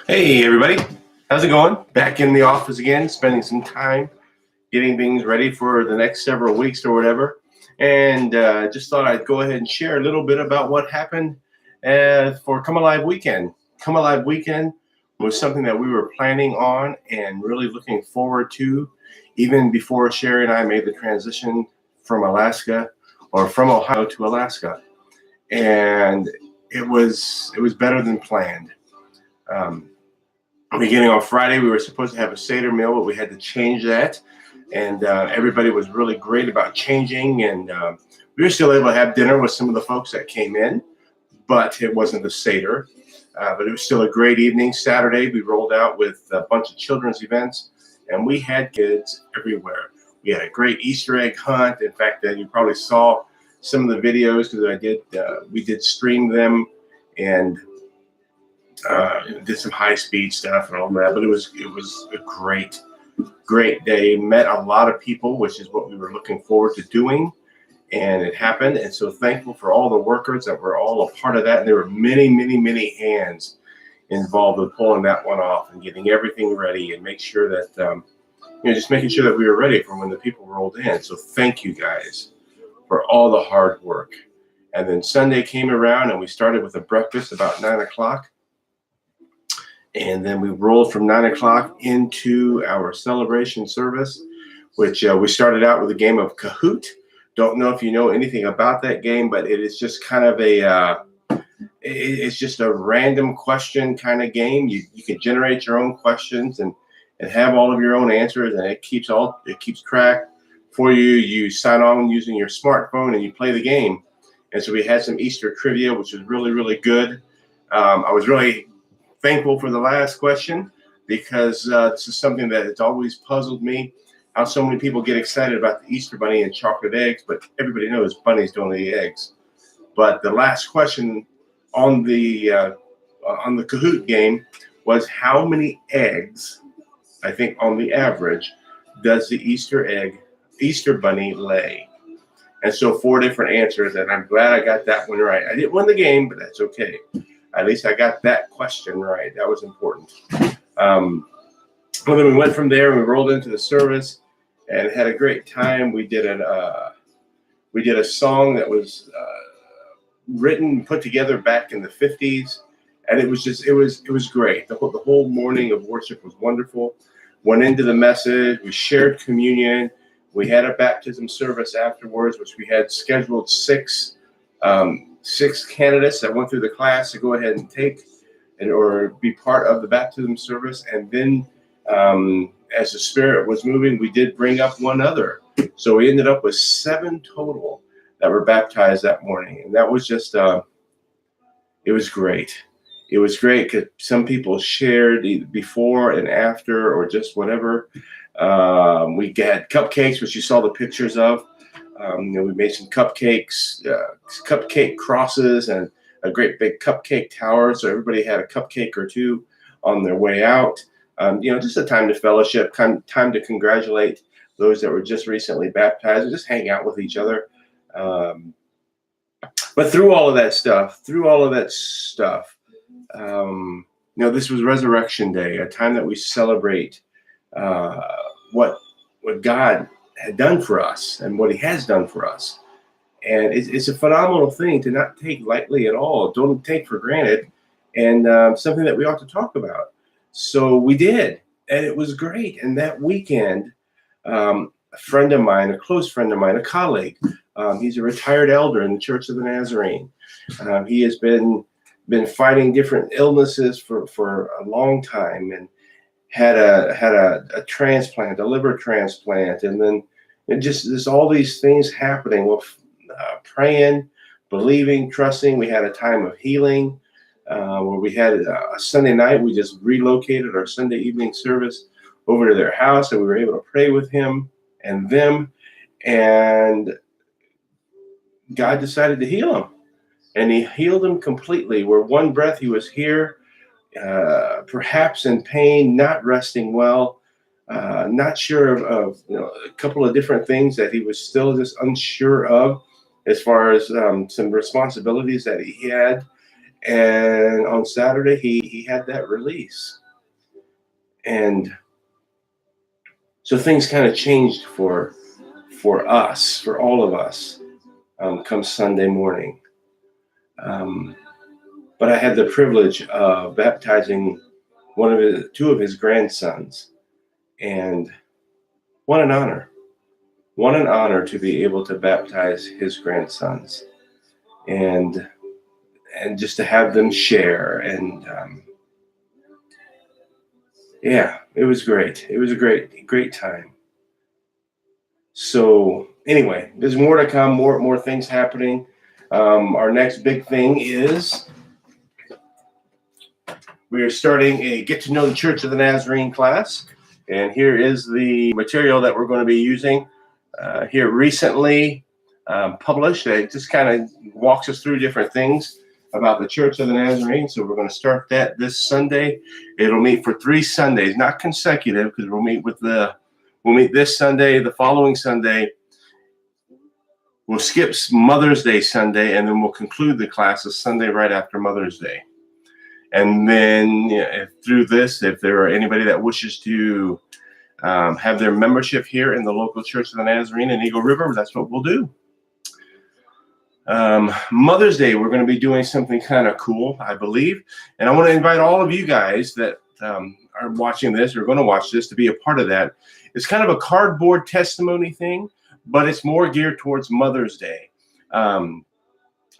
Hey everybody, how's it going? Back in the office again, spending some time getting things ready for the next several weeks or whatever. And just thought I'd go ahead and share a little bit about what happened for Come Alive Weekend. Come Alive Weekend was something that we were planning on and really looking forward to, even before Sherry and I made the transition from Alaska or from Ohio to Alaska. And it was better than planned. Um, Beginning on Friday, we were supposed to have a Seder meal, but we had to change that. And everybody was really great about changing. And we were still able to have dinner with some of the folks that came in, but it wasn't a Seder. But it was still a great evening. Saturday, we rolled out with a bunch of children's events, and we had kids everywhere. We had a great Easter egg hunt. In fact, you probably saw some of the videos because we did stream them and did some high speed stuff and all that, but it was a great day. Met a lot of people, which is what we were looking forward to doing, and it happened. And so thankful for all the workers that were all a part of that. And there were many hands involved with pulling that one off and getting everything ready and make sure that just making sure that we were ready for when the people rolled in. So thank you guys for all the hard work. And then Sunday came around and we started with a breakfast about 9 o'clock. And then we rolled from 9 o'clock into our celebration service, which we started out with a game of Kahoot. Don't know if you know anything about that game, but it is just kind of it's just a random question kind of game. You can generate your own questions and have all of your own answers, and it keeps track for you. You sign on using your smartphone and you play the game. And so we had some Easter trivia, which was really good. I was really thankful for the last question because this is something that has always puzzled me, how so many people get excited about the Easter Bunny and chocolate eggs, but everybody knows bunnies don't lay eggs. But the last question on the Kahoot game was how many eggs, I think on the average, does the Easter Bunny lay? And so 4 different answers, and I'm glad I got that one right. I didn't win the game, but that's okay. At least I got that question right. That was important. Well, then we went from there and we rolled into the service and had a great time. We did a song that was written, put together back in the 50s, and it was great. The whole morning of worship was wonderful. Went into the message. We shared communion. We had a baptism service afterwards, which we had scheduled 6 candidates that went through the class to go ahead and take or be part of the baptism service. And then as the Spirit was moving, we did bring up one other. So we ended up with 7 total that were baptized that morning. And that was just, it was great. It was great because some people shared before and after or just whatever. We had cupcakes, which you saw the pictures of. We made some cupcakes, cupcake crosses, and a great big cupcake tower. So everybody had a cupcake or 2 on their way out. Just a time to fellowship, time to congratulate those that were just recently baptized and just hang out with each other. But through all of that stuff, this was Resurrection Day, a time that we celebrate what God had done for us and what he has done for us. And it's a phenomenal thing to not take lightly at all. Don't take for granted, and something that we ought to talk about. So we did, and it was great. And that weekend, a friend of mine, a close friend of mine, a colleague, he's a retired elder in the Church of the Nazarene. He has been fighting different illnesses for a long time, and had a transplant, a liver transplant, and then there's all these things happening. Well, praying, believing, trusting. We had a time of healing where we had a Sunday night. We just relocated our Sunday evening service over to their house, and we were able to pray with him and them. And God decided to heal him, and he healed him completely. Where one breath he was here, perhaps in pain, not resting well, not sure of a couple of different things that he was still just unsure of as far as some responsibilities that he had. And on Saturday, he had that release. And so things kind of changed for us, for all of us, come Sunday morning. But I had the privilege of baptizing two of his grandsons, and what an honor! What an honor to be able to baptize his grandsons, and just to have them share. And yeah, it was great. It was a great time. So anyway, there's more to come. More things happening. Our next big thing is we are starting a Get to Know the Church of the Nazarene class. And here is the material that we're going to be using here recently published. It just kind of walks us through different things about the Church of the Nazarene. So we're going to start that this Sunday. It'll meet for 3 Sundays, not consecutive, because we'll meet this Sunday, the following Sunday. We'll skip Mother's Day Sunday, and then we'll conclude the classes Sunday right after Mother's Day. And then through this, if there are anybody that wishes to have their membership here in the local Church of the Nazarene in Eagle River, that's what we'll do. Mother's Day, we're going to be doing something kind of cool, I believe. And I want to invite all of you guys that are watching this or going to watch this to be a part of that. It's kind of a cardboard testimony thing, but it's more geared towards Mother's Day. I'm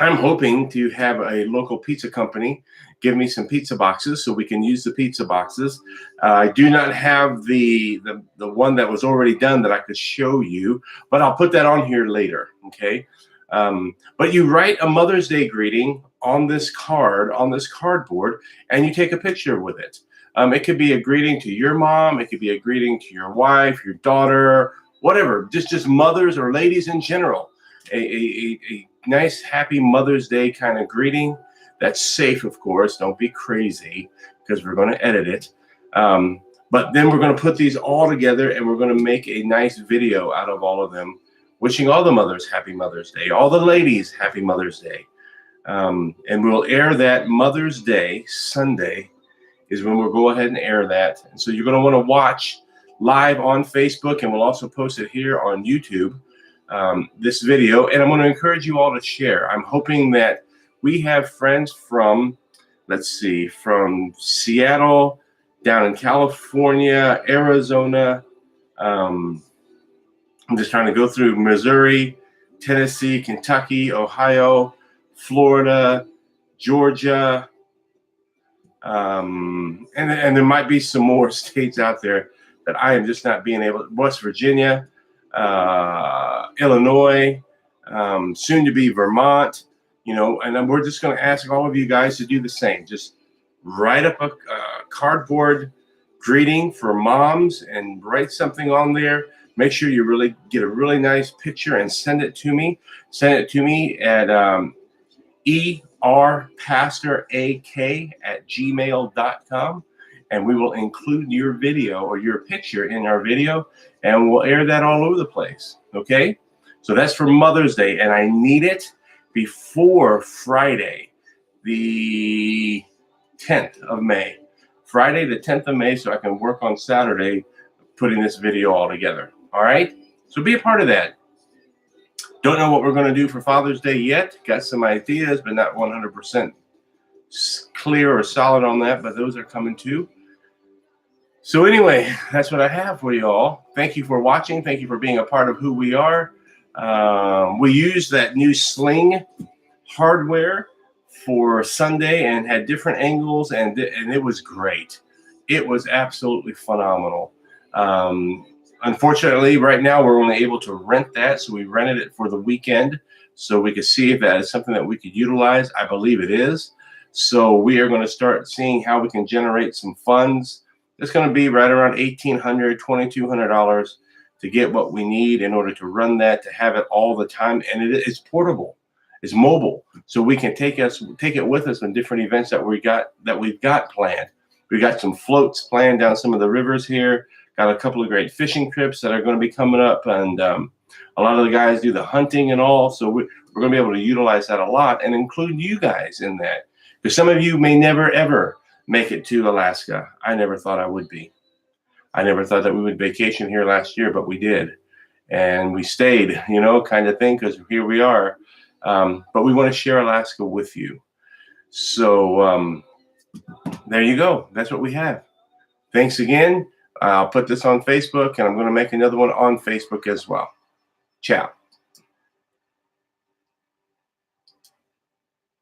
hoping to have a local pizza company give me some pizza boxes so we can use the pizza boxes. I do not have the one that was already done that I could show you, but I'll put that on here later, okay? But you write a Mother's Day greeting on this cardboard, and you take a picture with it. It could be a greeting to your mom. It could be a greeting to your wife, your daughter, whatever, just mothers or ladies in general. A nice, happy Mother's Day kind of greeting that's safe, of course. Don't be crazy, because we're going to edit it. But then we're going to put these all together, and we're going to make a nice video out of all of them, wishing all the mothers happy Mother's Day, all the ladies happy Mother's Day. And we'll air that Mother's Day Sunday is when we'll go ahead and air that. And so you're going to want to watch live on Facebook, and we'll also post it here on YouTube, this video. And I'm going to encourage you all to share. I'm hoping that we have friends from, from Seattle, down in California, Arizona. I'm just trying to go through Missouri, Tennessee, Kentucky, Ohio, Florida, Georgia. And there might be some more states out there that I am just not being able to. West Virginia, Illinois, soon to be Vermont, and we're just going to ask all of you guys to do the same. Just write up a cardboard greeting for moms and write something on there. Make sure you really get a really nice picture and send it to me. Send it to me at erpastorak@gmail.com, and we will include your video or your picture in our video, and we'll air that all over the place. Okay? So that's for Mother's Day, and I need it before Friday, the 10th of May. Friday, the 10th of May, so I can work on Saturday putting this video all together. All right? So be a part of that. Don't know what we're going to do for Father's Day yet. Got some ideas, but not 100% clear or solid on that, but those are coming too. So anyway, that's what I have for you all. Thank you for watching. Thank you for being a part of who we are. We used that new sling hardware for Sunday and had different angles, and it was great. It was absolutely phenomenal. Unfortunately, right now we're only able to rent that, so we rented it for the weekend so we could see if that is something that we could utilize. I believe it is. So we are going to start seeing how we can generate some funds. It's going to be right around $1,800, $2,200 to get what we need in order to run that, to have it all the time. And it's portable, it's mobile, so we can take it with us in different events that we've got planned. We got some floats planned down some of the rivers here. Got a couple of great fishing trips that are going to be coming up, and a lot of the guys do the hunting and all. So we're going to be able to utilize that a lot and include you guys in that. Because some of you may never, ever make it to Alaska. I never thought I would be. I never thought that we would vacation here last year, but we did. And we stayed, kind of thing, because here we are. But we want to share Alaska with you. So there you go. That's what we have. Thanks again. I'll put this on Facebook, and I'm going to make another one on Facebook as well. Ciao.